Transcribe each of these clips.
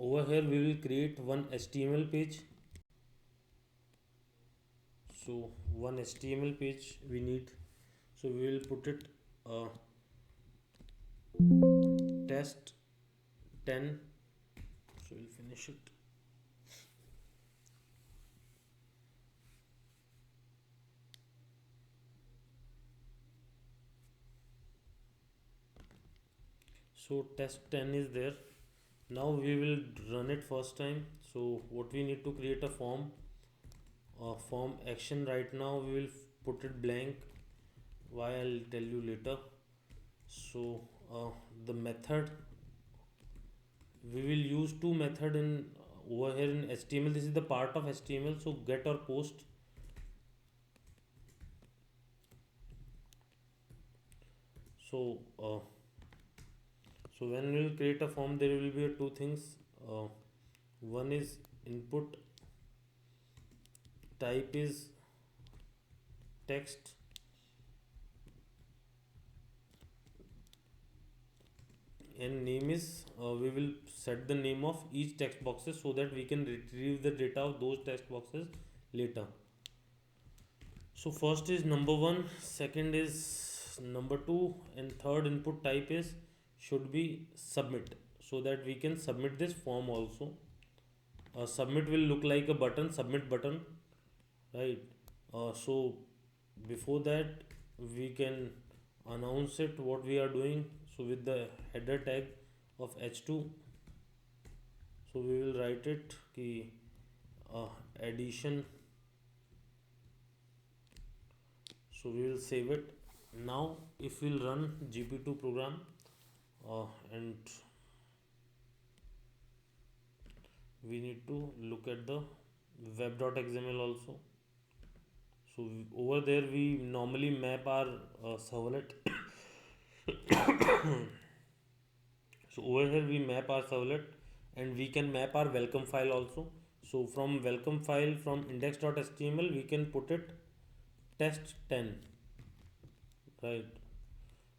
Over here we will create one HTML page. So one HTML page we need, so we will put it test 10. So we'll finish it. So test 10 is there. Now we will run it first time. So what we need to create a form action. Right now we will put it blank. Why, I'll tell you later. So the method, we will use two method in over here in HTML. This is the part of HTML. So get or post. So so when we will create a form, there will be two things. One is input type is text, and name is we will set the name of each text boxes so that we can retrieve the data of those text boxes later. So first is number one, second is number two, and third input type is should be submit, so that we can submit this form also. Submit will look like a button, submit button, right? So before that we can announce it what we are doing. So with the header tag of h2, so we will write it ki addition. So we will save it. Now if we'll run gp2 program and we need to look at the web.xml also. So over there we normally map our servlet. So over here we map our servlet, and we can map our welcome file also. So from welcome file, from index.html, we can put it test 10, right?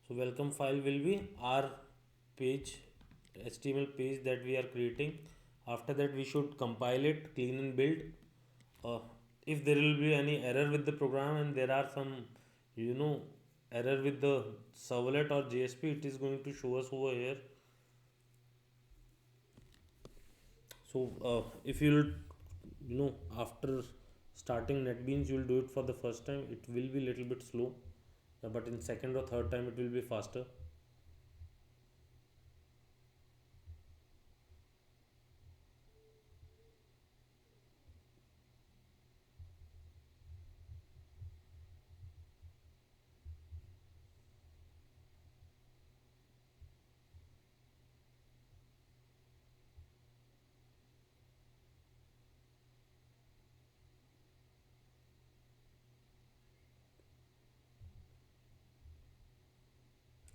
So welcome file will be our page, HTML page that we are creating. After that we should compile it, clean and build. If there will be any error with the program, and there are some, you know, error with the servlet or JSP, it is going to show us over here. So if you'll, you know, after starting NetBeans, you'll do it for the first time, it will be little bit slow, but in second or third time it will be faster.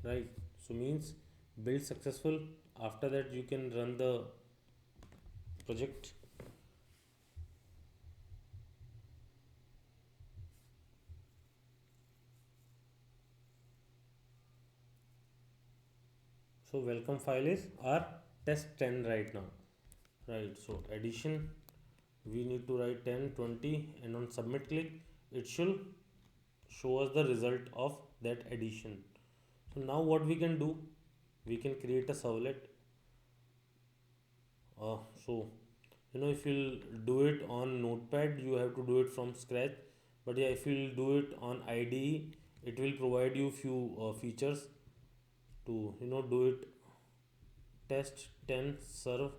Right? So means build successful. After that you can run the project. So welcome file is our test 10 right now, right? So addition, we need to write 10 20, and on submit click, it should show us the result of that addition. So now what we can do, we can create a servlet. So you know, if you'll do it on notepad, you have to do it from scratch, but yeah, if you'll do it on IDE, it will provide you few features to, you know, do it. Test 10 serve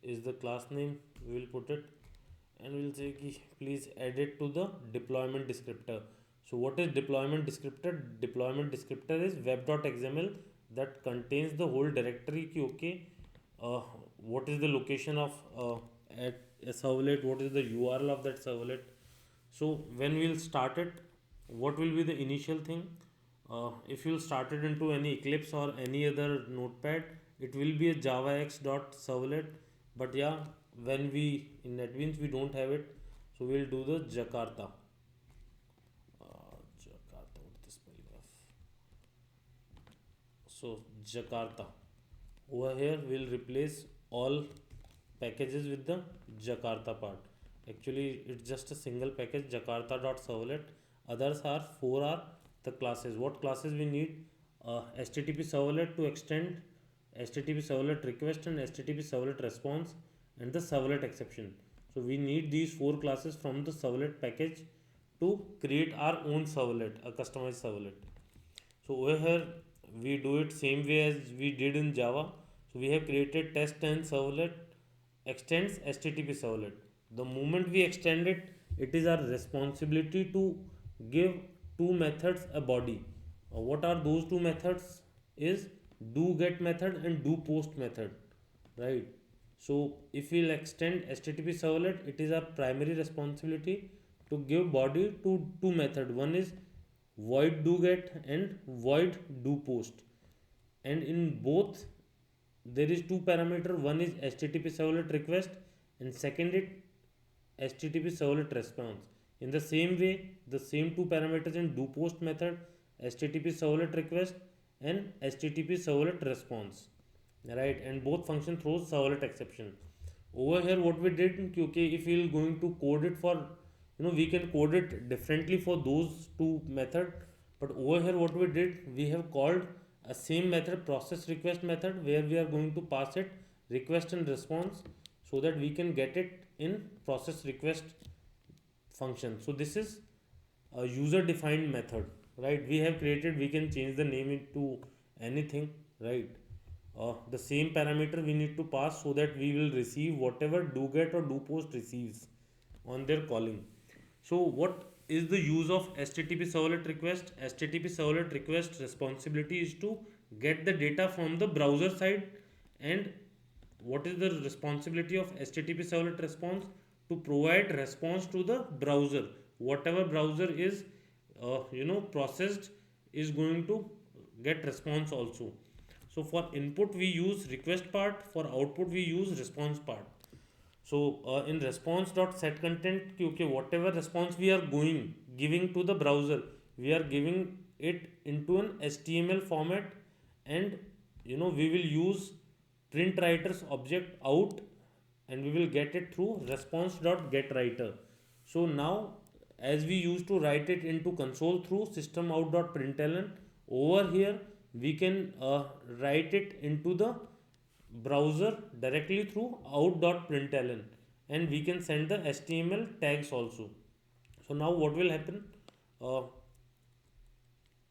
is the class name, we will put it, and we'll say ki please add it to the deployment descriptor. So what is deployment descriptor? Deployment descriptor is web.xml that contains the whole directory ki okay, uh, what is the location of at a servlet, what is the URL of that servlet. So when we'll start it, what will be the initial thing? If you'll start it into any Eclipse or any other notepad, it will be a javax dot servlet. But yeah, when we in NetBeans we don't have it, so we'll do the Jakarta. Jakarta, what is the spelling of? So Jakarta. Over here we'll replace all packages with the Jakarta part. Actually, it's just a single package Jakarta.servlet. Others are four are the classes. What classes we need? HTTP servlet to extend HTTP servlet request and HTTP servlet response and the servlet exception. So we need these four classes from the servlet package to create our own servlet, a customized servlet. So over here we do it same way as we did in Java. So we have created test and servlet extends HTTP servlet. The moment we extend it, it is our responsibility to give two methods a body. What are those two methods? Is do get method and do post method, right? So if we'll extend HTTP servlet, it is our primary responsibility to give body to two method. One is void do get and void do post, and in both there is two parameter. One is HTTP servlet request and second is HTTP servlet response. In the same way, the same two parameters in do post method, HTTP servlet request and HTTP servlet response, right? And both function throws servlet exception. Over here what we did, okay, if we are going to code it for, we can code it differently for those two method, but over here what we did, we have called a same method process request method where we are going to pass it request and response so that we can get it in process request function. So this is a user defined method, right? We have created, we can change the name into anything, right? The same parameter we need to pass so that we will receive whatever do get or do post receives on their calling. So what is the use of HTTP servlet request? HTTP servlet request responsibility is to get the data from the browser side, and what is the responsibility of HTTP servlet response? To provide response to the browser. Whatever browser is processed is going to get response also. So for input we use request part, for output we use response part. So in response dot set content, okay, whatever response we are giving to the browser, we are giving it into an HTML format, and we will use print writers object out, and we will get it through response dot get writer. So now as we used to write it into console through system out dot println, over here we can write it into the browser directly through out.println, and we can send the HTML tags also. So now what will happen, uh,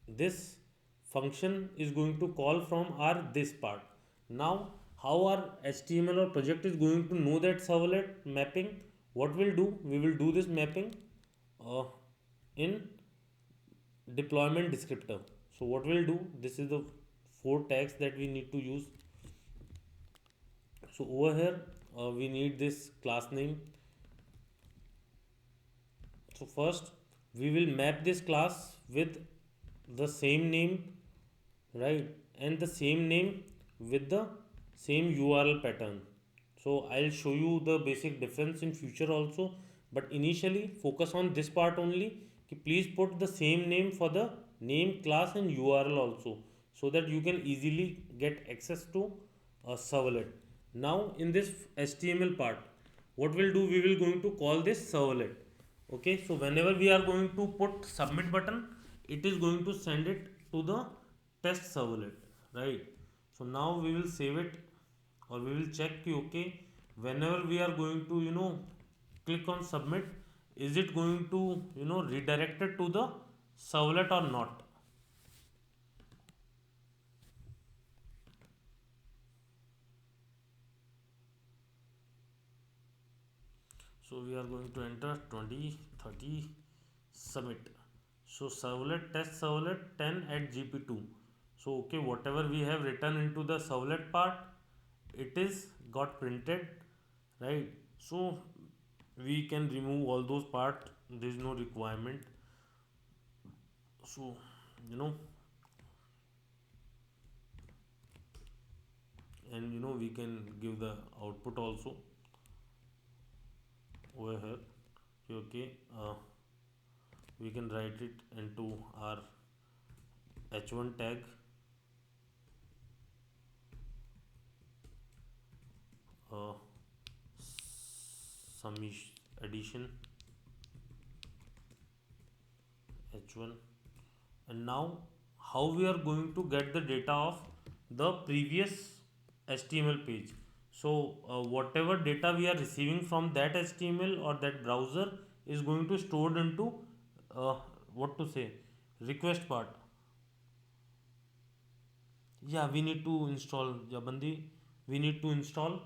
this function is going to call from our this part. Now how our HTML or project is going to know that servlet mapping? What we'll do, we will do this mapping uh, in deployment descriptor. So what we'll do, this is the four tags that we need to use. So over here we need this class name. So first we will map this class with the same name, right, and the same name with the same URL pattern. So I'll show you the basic difference in future also, but initially focus on this part only. Please put the same name for the name, class and URL also, so that you can easily get access to a servlet. Now in this HTML part, what we'll do, we will going to call this servlet. Okay, so whenever we are going to put submit button, it is going to send it to the test servlet, right? So now we will save it, or we will check, okay, whenever we are going to click on submit, is it going to redirect it to the servlet or not. So we are going to enter 2030 submit. So servlet test servlet 10 at gp2. So okay, whatever we have written into the servlet part, it is got printed, right? So we can remove all those part, there is no requirement. So and we can give the output also over here. Okay, we can write it into our h1 tag, uh, addition h1. And now how we are going to get the data of the previous HTML page. So whatever data we are receiving from that HTML or that browser is going to stored into uh, what to say, request part. Yeah, we need to install, yeah bandi, we need to install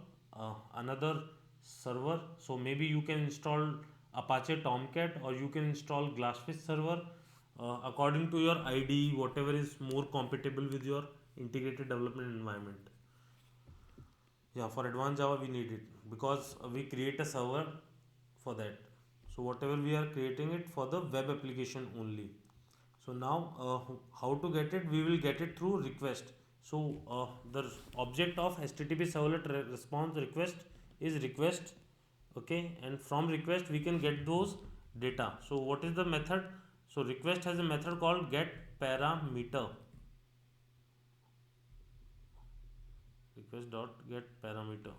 another server. So maybe you can install Apache Tomcat, or you can install Glassfish server, according to your IDE, whatever is more compatible with your integrated development environment. Yeah, for advanced Java we need it, because we create a server for that. So whatever we are creating it for the web application only. So now how to get it? We will get it through request. So the object of HTTP servlet response request is request. Okay, and from request we can get those data. So what is the method? So request has a method called get parameter. Request dot get parameter.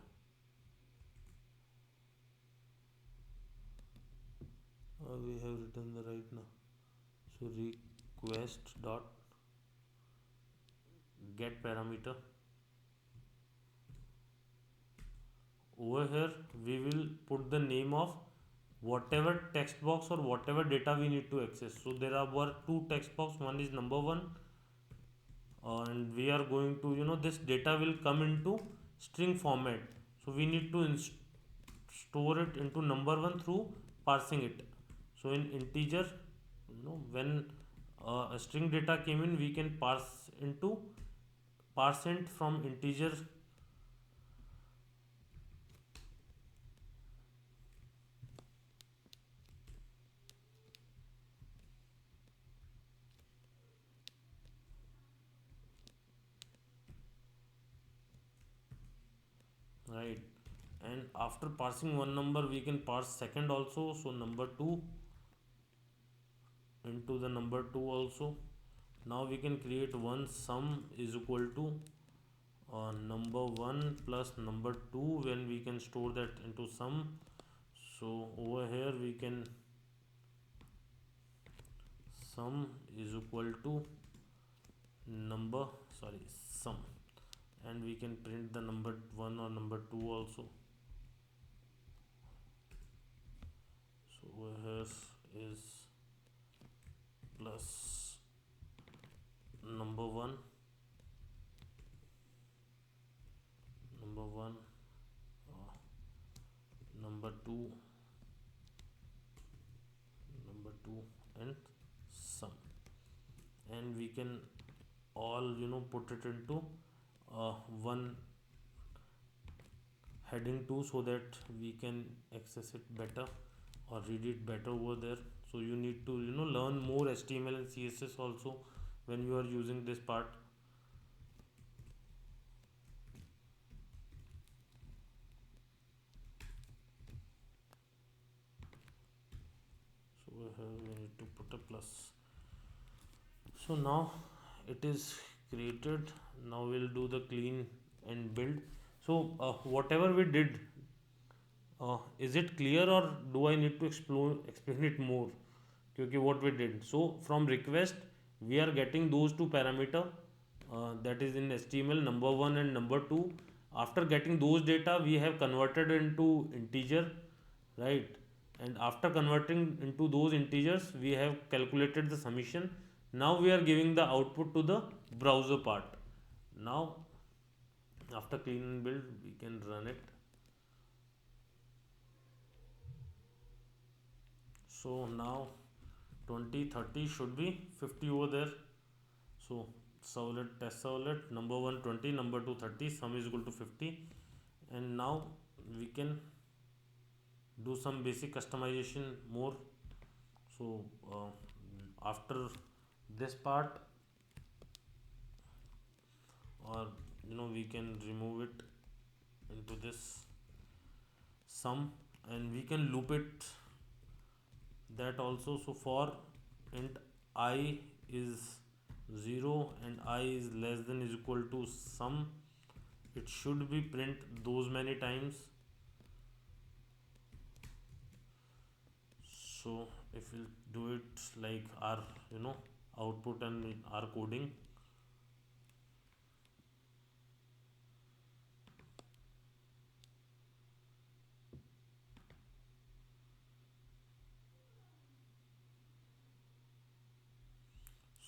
We have written the right now. So request dot get parameter. Over here we will put the name of whatever text box or whatever data we need to access. So there were two text box. One is number one, and we are going to, this data will come into string format. So we need to store it into number one through parsing it. So in integer, when a string data came in, we can parse it from integer. Right, and after parsing one number we can parse second also. So number 2 into the number 2 also. Now we can create one sum is equal to number 1 plus number 2, when we can store that into sum. So over here we can sum is equal to number, sorry, sum, and we can print the number 1 or number 2 also. So over here is plus number 1, number 1, number 2, number 2, and sum. And we can all, put it into one heading 2, so that we can access it better or read it better over there. So you need to, learn more HTML and CSS also when you are using this part. So here we need to put a plus. So now it is created. Now we'll do the clean and build. So whatever we did, is it clear, or do I need to explain it more? Because what we did, so from request we are getting those two parameter, that is in HTML, number 1 and number 2. After getting those data we have converted into integer, right? And after converting into those integers we have calculated the summation. Now we are giving the output to the browser part. Now after clean and build we can run it. So now 20, 30 should be 50 over there. So servlet, test servlet, number 1 20, number 2 30, sum is equal to 50. And now we can do some basic customization more. So after this part, or we can remove it into this sum, and we can loop it that also. So for int I is 0 and I is less than is equal to sum, it should be print those many times. So if we do it like our you know output and our coding.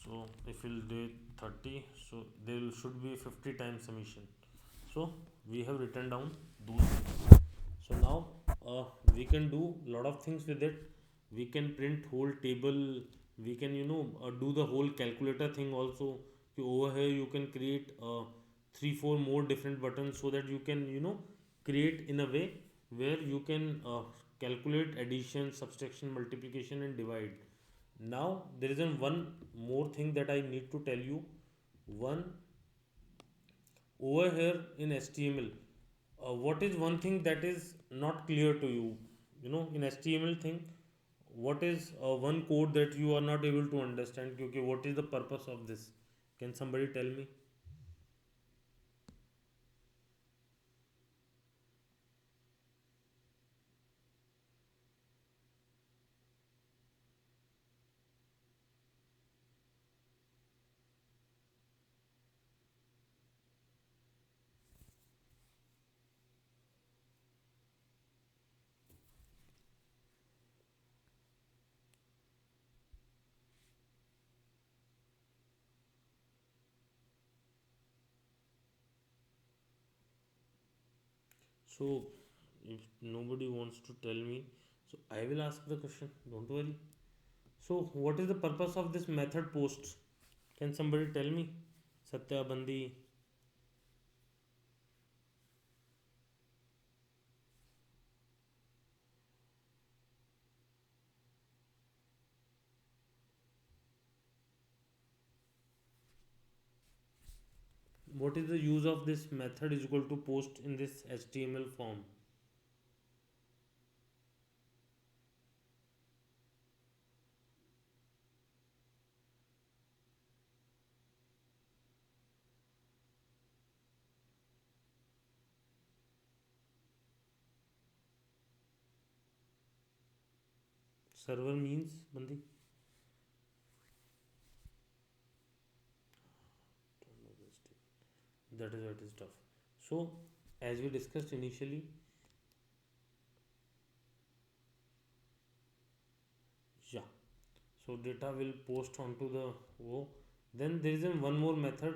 So if we'll do it 30, so there should be 50 times submission. So we have written down those things. So now we can do lot of things with it. We can print whole table. We can do the whole calculator thing also. Over here you can create 3 4 more different buttons so that you can create in a way where you can calculate addition, subtraction, multiplication and divide. Now there is one more thing that I need to tell you. One, over here in HTML, what is one thing that is not clear to you? In HTML thing, what is one code that you are not able to understand? Okay, what is the purpose of this? Can somebody tell me? So, if nobody wants to tell me, so I will ask the question. Don't worry. So, what is the purpose of this method post? Can somebody tell me? Satya Bandi. What is the use of this method is equal to post in this HTML form? Server means Bandi. That is what is tough. So, as we discussed initially, yeah. So data will post onto the O. Then there is one more method.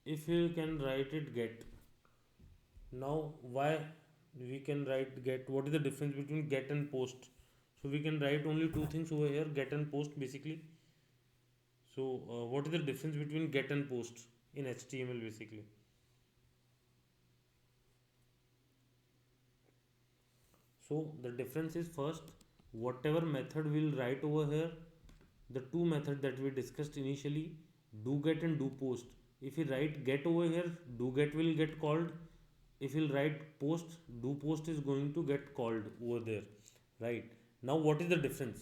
If you can write it get. Now, why we can write get? What is the difference between get and post? So we can write only two things over here: get and post, basically. So, what is the difference between get and post in HTML, basically? So the difference is, first, whatever method we'll write over here, the two methods that we discussed initially, do get and do post. If we write get over here, do get will get called. If we'll write post, do post is going to get called over there. Right. Now what is the difference?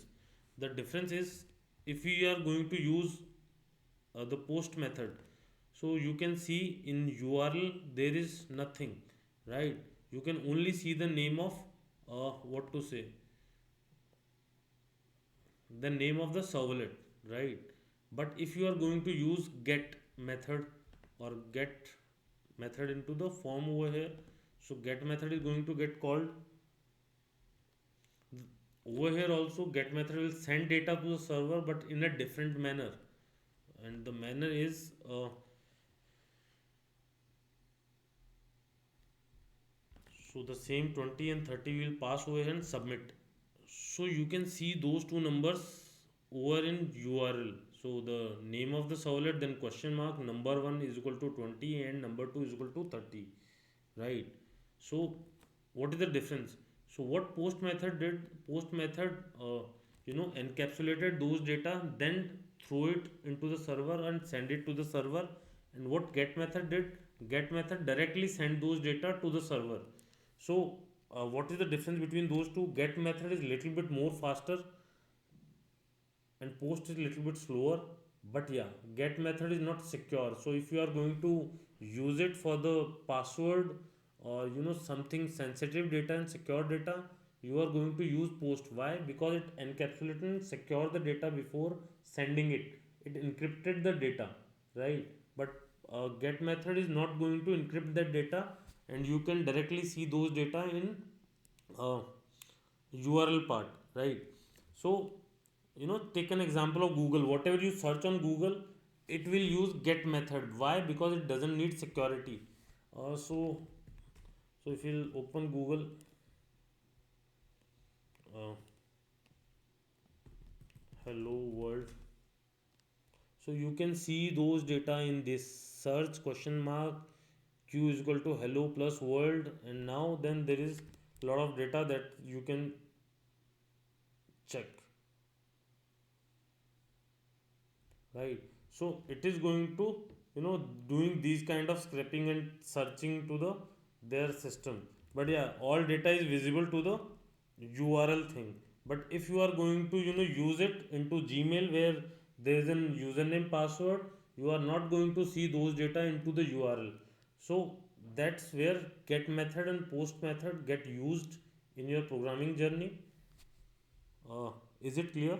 The difference is, if we are going to use the post method, so you can see in URL there is nothing, right? You can only see the name of what to say, the name of the servlet, right? But if you are going to use get method or get method into the form over here, so get method is going to get called. Over here also, get method will send data to the server, but in a different manner, and the manner is so the same 20 and 30 will pass over here and submit. So you can see those two numbers over in URL. So the name of the servlet, then question mark, number 1 is equal to 20 and number 2 is equal to 30, right? So what is the difference? So what post method did? Post method encapsulated those data, then throw it into the server and send it to the server. And what get method did? Get method directly send those data to the server. So what is the difference between those two? Get method is little bit more faster and post is little bit slower. But yeah, get method is not secure. So if you are going to use it for the password or something sensitive data and secure data, you are going to use post. Why? Because it encapsulated and secure the data before sending it. It encrypted the data, right? But get method is not going to encrypt that data, and you can directly see those data in uh, URL part, right? So, take an example of Google. Whatever you search on Google, it will use get method. Why? Because it doesn't need security. So if you open Google, uh, hello world, so you can see those data in this search question mark q is equal to hello plus world, and now then there is a lot of data that you can check, right? So it is going to, doing these kind of scraping and searching to the their system. But yeah, all data is visible to the URL thing. But if you are going to, use it into Gmail where there is an username password, you are not going to see those data into the URL. So that's where get method and post method get used in your programming journey. Is it clear?